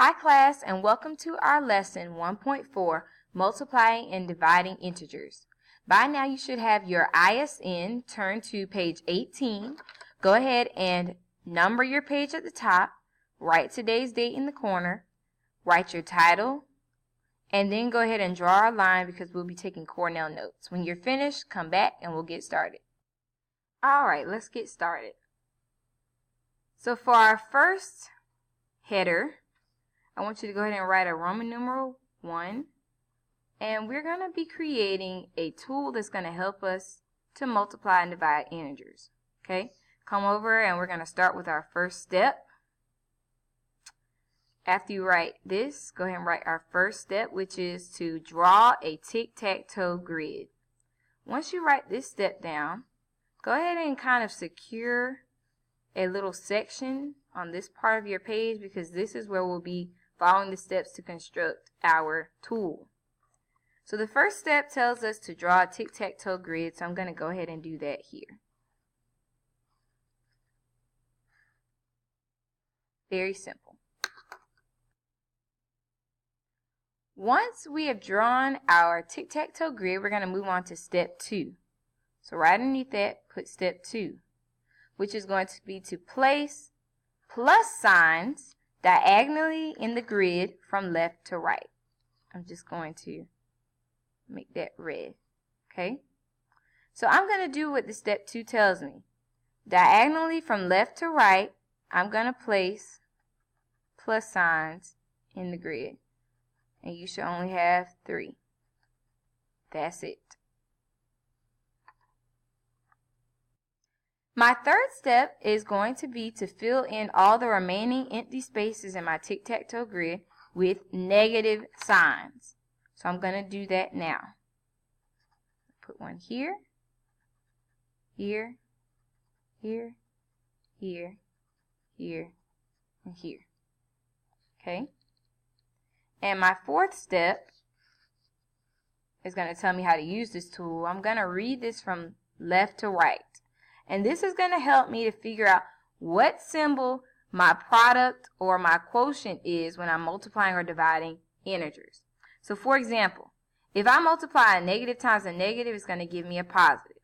Hi class, and welcome to our lesson 1.4, multiplying and dividing integers. By now you should have your ISN. Turn to page 18. Go ahead and number your page at the top, write today's date in the corner, write your title, and then go ahead and draw our line because we'll be taking Cornell notes. When you're finished, come back and we'll get started. Alright, let's get started. So for our first header, I want you to go ahead and write a Roman numeral 1, and we're going to be creating a tool that's going to help us to multiply and divide integers. Okay, come over and we're going to start with our first step. After you write this, go ahead and write our first step, which is to draw a tic-tac-toe grid. Once you write this step down, go ahead and kind of secure a little section on this part of your page because this is where we'll be following the steps to construct our tool. So the first step tells us to draw a tic-tac-toe grid, so I'm going to go ahead and do that here. Very simple. Once we have drawn our tic-tac-toe grid, we're going to move on to step 2. So right underneath that, put step 2, which is going to be to place plus signs diagonally in the grid from left to right. I'm just going to make that red. Okay? So I'm going to do what the step 2 tells me. Diagonally from left to right, I'm going to place plus signs in the grid. And you should only have 3. That's it. My third step is going to be to fill in all the remaining empty spaces in my tic-tac-toe grid with negative signs. So I'm going to do that now. Put one here, here, here, here, here, and here. Okay? And my fourth step is going to tell me how to use this tool. I'm going to read this from left to right. And this is going to help me to figure out what symbol my product or my quotient is when I'm multiplying or dividing integers. So for example, if I multiply a negative times a negative, it's going to give me a positive.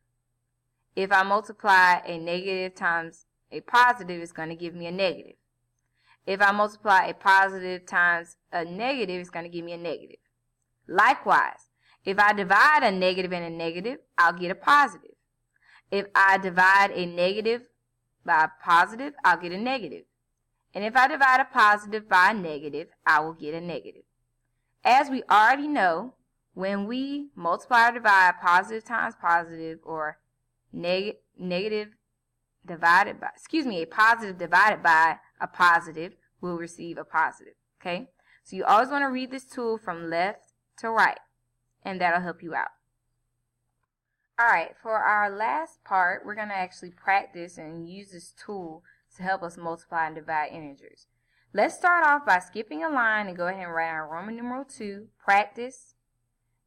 If I multiply a negative times a positive, it's going to give me a negative. If I multiply a positive times a negative, it's going to give me a negative. Likewise, if I divide a negative and a negative, I'll get a positive. If I divide a negative by a positive, I'll get a negative. And if I divide a positive by a negative, I will get a negative. As we already know, when we multiply or divide positive times positive or a positive divided by a positive, we'll receive a positive. Okay? So you always want to read this tool from left to right, and that'll help you out. Alright, for our last part, we're going to actually practice and use this tool to help us multiply and divide integers. Let's start off by skipping a line and go ahead and write our Roman numeral 2, practice.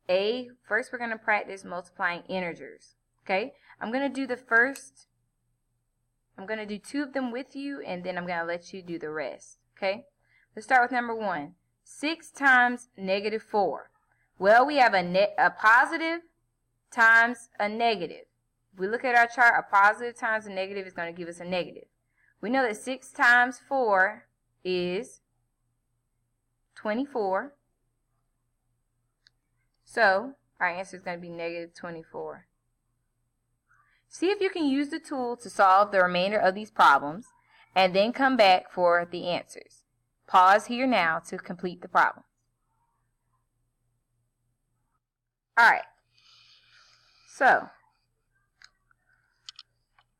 First we're going to practice multiplying integers. Okay, I'm going to do 2 of them with you, and then I'm going to let you do the rest. Okay, let's start with number 1. 6 times negative 4. Well, we have a positive times a negative. If we look at our chart, a positive times a negative is going to give us a negative. We know that 6 times 4 is 24. So our answer is going to be negative 24. See if you can use the tool to solve the remainder of these problems and then come back for the answers. Pause here now to complete the problem. Alright. So,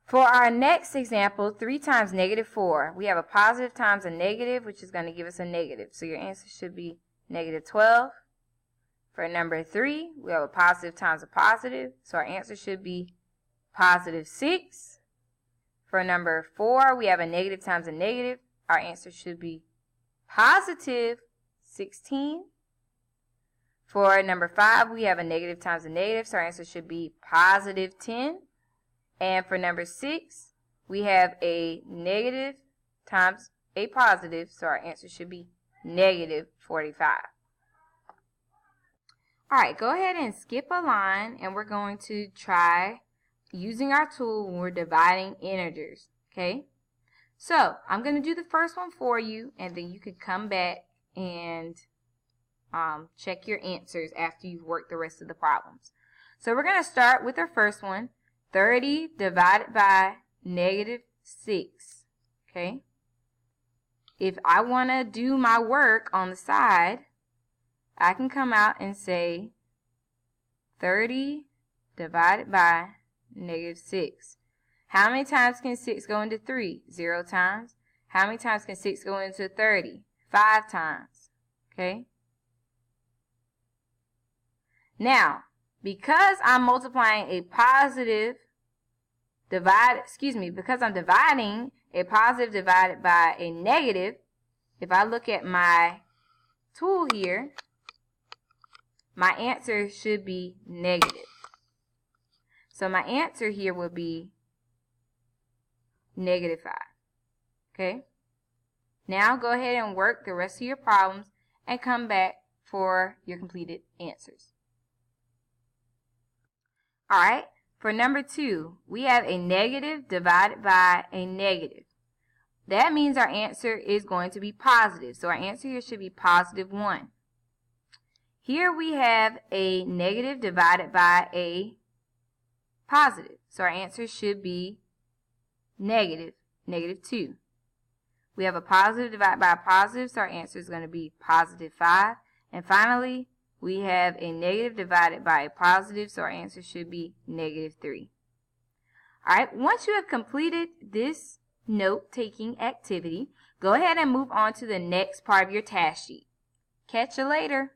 for our next example, 3 times negative 4, we have a positive times a negative, which is going to give us a negative. So your answer should be negative 12. For number 3, we have a positive times a positive, so our answer should be positive 6. For number 4, we have a negative times a negative. Our answer should be positive 16. For number 5, we have a negative times a negative, so our answer should be positive 10. And for number 6, we have a negative times a positive, so our answer should be negative 45. Alright, go ahead and skip a line, and we're going to try using our tool when we're dividing integers. Okay? So, I'm going to do the first one for you, and then you can come back and check your answers after you've worked the rest of the problems. So, we're going to start with our first one, 30 divided by negative 6. Okay? If I want to do my work on the side, I can come out and say 30 divided by negative 6. How many times can 6 go into 3? 0 times. How many times can 6 go into 30? 5 times. Okay? Now, because I'm multiplying a positive because I'm dividing a positive divided by a negative, if I look at my tool here, my answer should be negative. So my answer here will be negative 5. Okay? Now go ahead and work the rest of your problems and come back for your completed answers. Alright, for number 2, we have a negative divided by a negative. That means our answer is going to be positive. So our answer here should be positive 1. Here we have a negative divided by a positive. So our answer should be negative 2. We have a positive divided by a positive, so our answer is going to be positive 5. And finally, we have a negative divided by a positive, so our answer should be negative 3. Alright, once you have completed this note-taking activity, go ahead and move on to the next part of your task sheet. Catch you later.